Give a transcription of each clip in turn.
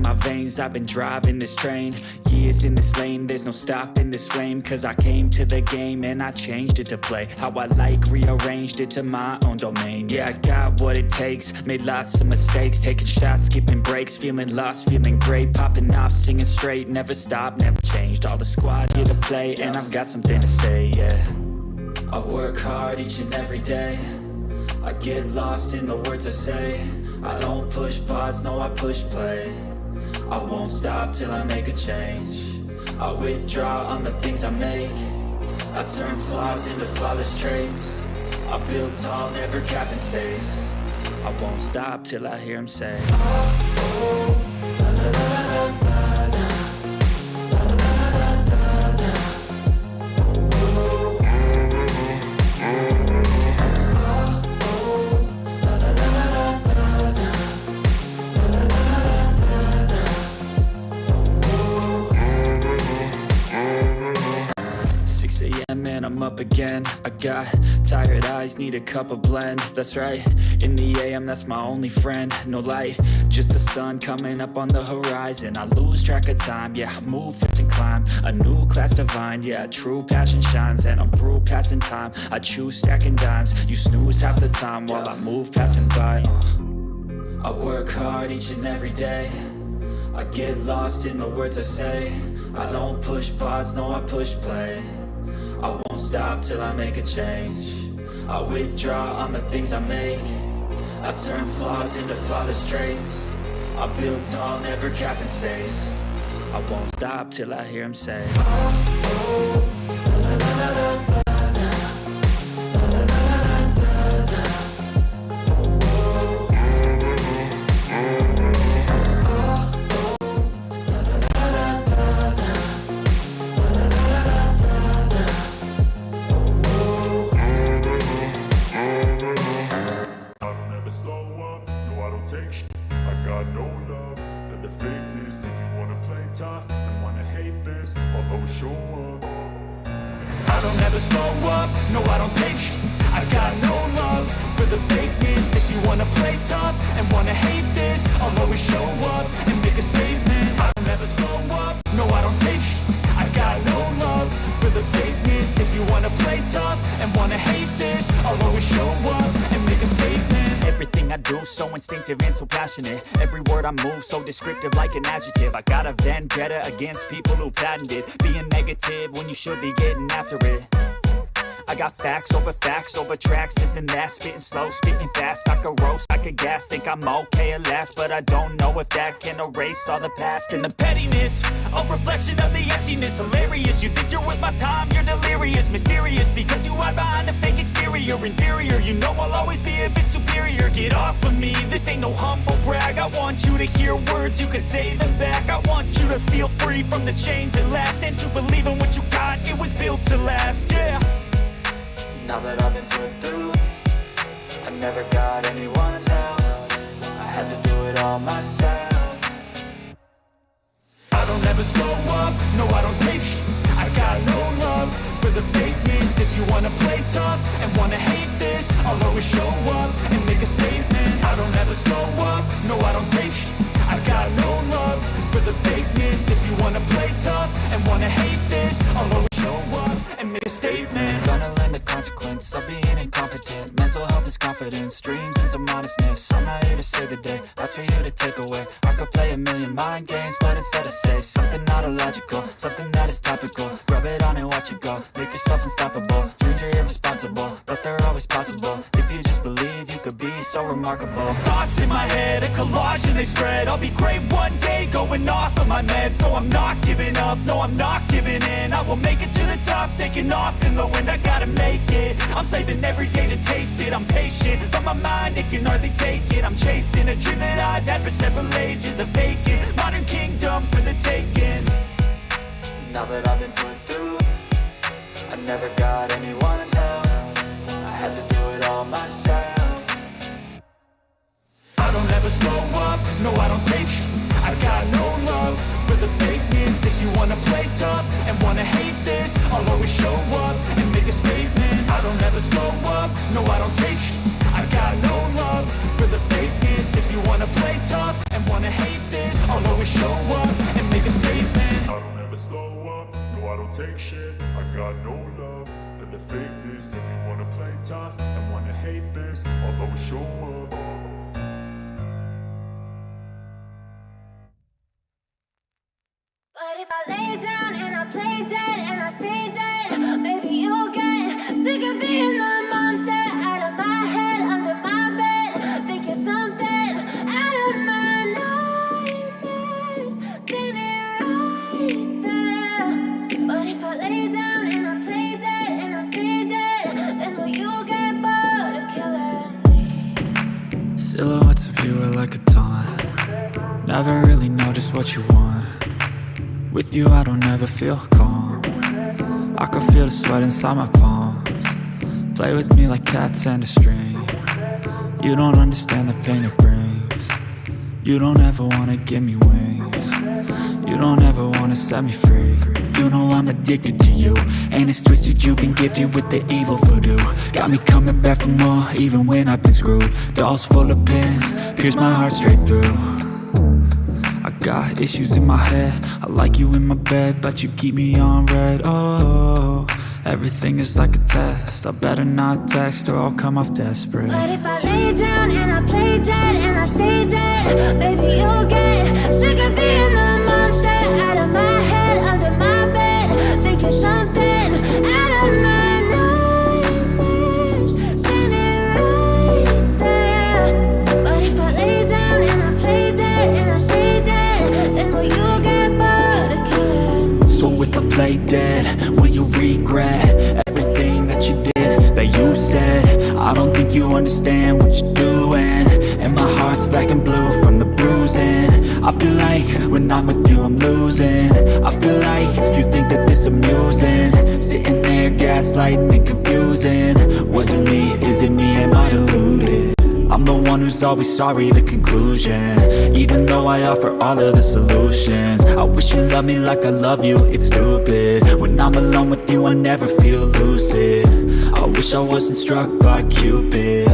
in my veins, I've been driving this train. Years in this lane, there's no stopping this flame. Cause I came to the game and I changed it to play how I like, rearranged it to my own domain. Yeah, I got what it takes, made lots of mistakes, taking shots, skipping breaks, feeling lost, feeling great, popping off, singing straight, never stopped, never changed. All the squad here to play, and I've got something to say, yeah. I work hard each and every day, I get lost in the words I say. I don't push pause, no, I push play. I won't stop till I make a change. I withdraw on the things I make. I turn flaws into flawless traits. I build tall, never capped in space. I won't stop till I hear him say, oh, oh, la, la, la, la, la, la. Man, I'm up again. I got tired eyes, need a cup of blend. That's right, in the AM, that's my only friend. No light, just the sun coming up on the horizon. I lose track of time, yeah, I move fast and climb. A new class divine, yeah, true passion shines. And I'm through passing time, I choose stacking dimes. You snooze half the time while I move passing by. I work hard each and every day, I get lost in the words I say. I don't push pause, no, I push play. I won't stop till I make a change. I withdraw on the things I make. I turn flaws into flawless traits. I build tall, never capped in space. I won't stop till I hear him say, oh, oh, la, la, la, la, la. I don't ever slow up, no I don't take sh**. I got no love for the fakeness. If you wanna play tough and wanna hate this, I'll always show up and make a statement. I don't ever slow up, no I don't take sh**. I got no love for the fakeness. If you wanna play tough and wanna hate this, I'll always show up and make a statement. Everything I do so instinctive and so passionate. Every word I move so descriptive like an adjective. I got a vendetta against people who patented being negative when you should be getting after it. I got facts over tracks, this and that. Spitting slow, spitting fast, I could roast, I could gas. Think I'm okay at last, but I don't know if that can erase all the past. And the pettiness, a reflection of the emptiness. Hilarious, you think you're with my time, you're delirious. Mysterious, because you hide behind a fake exterior. Inferior, you know I'll always be a bit superior. Get off of me, this ain't no humble brag. I want you to hear words, you can say them back. I want you to feel free from the chains that last, and to believe in what you got, it was built to last, yeah. Now that I've been put through, I never got anyone's help. I had to do it all myself. I don't ever slow up, no I don't take sh**. I got no love for the fakeness. If you wanna play tough and wanna hate this, I'll always show up and make a statement. I don't ever slow up, no I don't take sh**. I got no love for the fakeness. If you wanna play tough and wanna hate this, I'll always show up and make a statement. Gonna learn the consequence of being incompetent. Mental health is confidence, dreams into modestness. I'm not here to save the day, that's for you to take away. I could play a million mind games, but instead I say something not illogical, something that is topical. Rub it on and watch it go, make yourself unstoppable. Dreams are irresponsible, but they're always possible. If you just believe, you could be so remarkable. Thoughts in my head, a collage and they spread. I'll be great one day, going off of my meds. No, I'm not giving up, no, I'm not giving in. I will make it to the top, taking off in the wind. I gotta make it, I'm saving every day to taste it. I'm patient, but my mind, it can hardly take it. I'm chasing a dream that I've had for several ages. A vacant, modern kingdom for the taking. Now that I've been put through, I never got anyone's help. I had to do it all myself. I don't ever slow up, no I don't take sh**. I got no love for the fakeness. If you wanna play tough and wanna hate this, I'll always show up and make a statement. I don't ever slow up, no I don't take sh**. I got no love for the fakeness. If you wanna play tough and wanna hate this, I'll always show up and make a statement. I don't ever slow up, no I don't take shit. I got no love for the fakeness. If you wanna play tough and wanna hate this, I'll always show up. But if I lay down and I play dead and I stay dead, maybe you'll get sick of being the monster out of my head, under my bed. Think you're something out of my nightmares, standing right there. But if I lay down and I play dead and I stay dead, then will you get bored of killing me? Silhouettes of you are like a taunt. Never really know just what you want. With you I don't ever feel calm. I can feel the sweat inside my palms. Play with me like cats and a string. You don't understand the pain it brings. You don't ever wanna give me wings. You don't ever wanna set me free. You know I'm addicted to you, and it's twisted you've been gifted with the evil voodoo. Got me coming back for more even when I've been screwed. Dolls full of pins, pierce my heart straight through. I got issues in my head, I like you in my bed, but you keep me on red. Oh, everything is like a test. I better not text or I'll come off desperate. But if I lay down and I play dead and I stay dead, maybe you'll get sick of being the monster out of my head, under my bed. Think you're something out of my nightmares, standing right there. But if I lay down and I play dead and I stay dead, then will you get bored of killing me? So if I play dead, will you regret everything that you did, that you said? I don't think you understand what you're doing, and my heart's black and blue from the bruising. I feel like when I'm with you I'm losing. I feel like you think that this amusing, sitting there gaslighting and confusing. Was it me? Is it me? Am I deluded? I'm the one who's always sorry, the conclusion, even though I offer all of the solutions. I wish you loved me like I love you, it's stupid. When I'm alone with you I never feel lucid. I wish I wasn't struck by Cupid.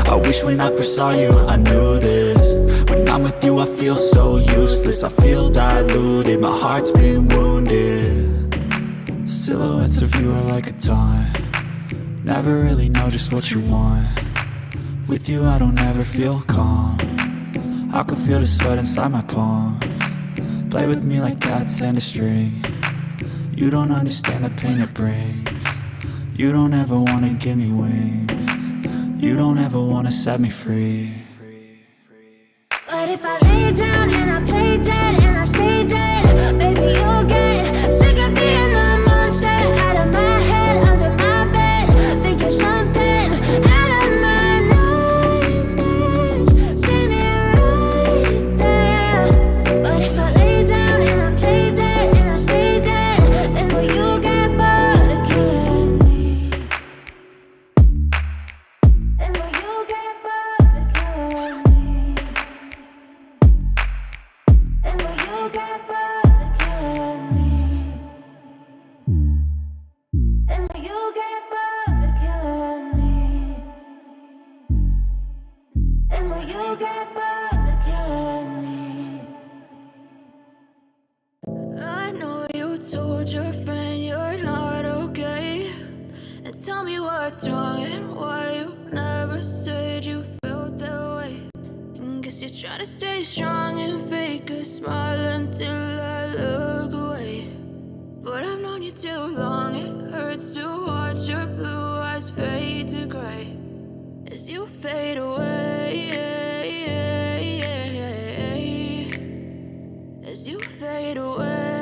I wish when I first saw you I knew this. When I'm with you I feel so useless, I feel diluted, my heart's been wounded. Silhouettes of you are like a taunt. Never really know just what you want. With you I don't ever feel calm. I can feel the sweat inside my palms. Play with me like cats and a string. You don't understand the pain it brings. You don't ever wanna give me wings. You don't ever wanna set me free. But if I lay down and I play dead and I stay dead, maybe you'll get sick of being the monster out of my head, under my bed. Think you're something out of my nightmares, standing right there. But if I lay down and I play dead and I stay dead, then will you get bored of killing me? Then will you get bored of killing me? And will you get bored of killing me? And will you get bored of killing me? And will you get bored of killing me? I know you told your friend you're not okay, and tell me what's wrong and why you never said you felt that way. Guess you're trying to stay strong and fake a smile until I look away. But I've known you too long, it hurts to watch your blue eyes fade to gray as you fade away, as you fade away.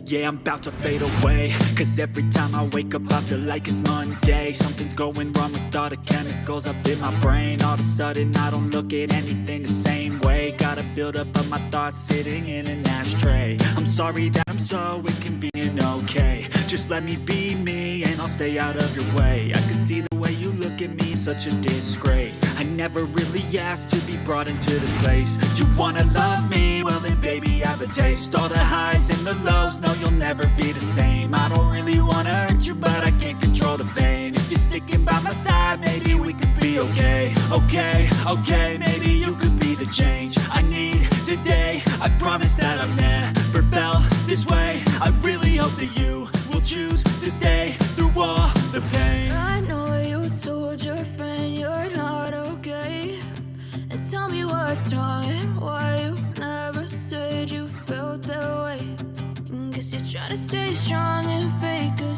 Yeah, I'm about to fade away, cause every time I wake up I feel like it's Monday. Something's going wrong with all the chemicals up in my brain. All of a sudden I don't look at anything the same way. Gotta build up of my thoughts sitting in an ashtray. I'm sorry that I'm so inconvenient, okay. Just let me be me and I'll stay out of your way. I can see the way you look at me, such a disgrace. I never really asked to be brought into this place. You wanna love me? Well then baby have a taste. All the highs and the lows, no you'll never be the same. I don't really wanna hurt you, but I can't control the pain. If you're sticking by my side, maybe we could be be okay, okay, okay. Maybe you could be the change I need today. I promise that I've never felt this way. I really hope that you will choose to stay through all the pain. I know you told your friend you're not okay, and tell me what's wrong and why you never said you felt that way. Guess you're trying to stay strong and fake it.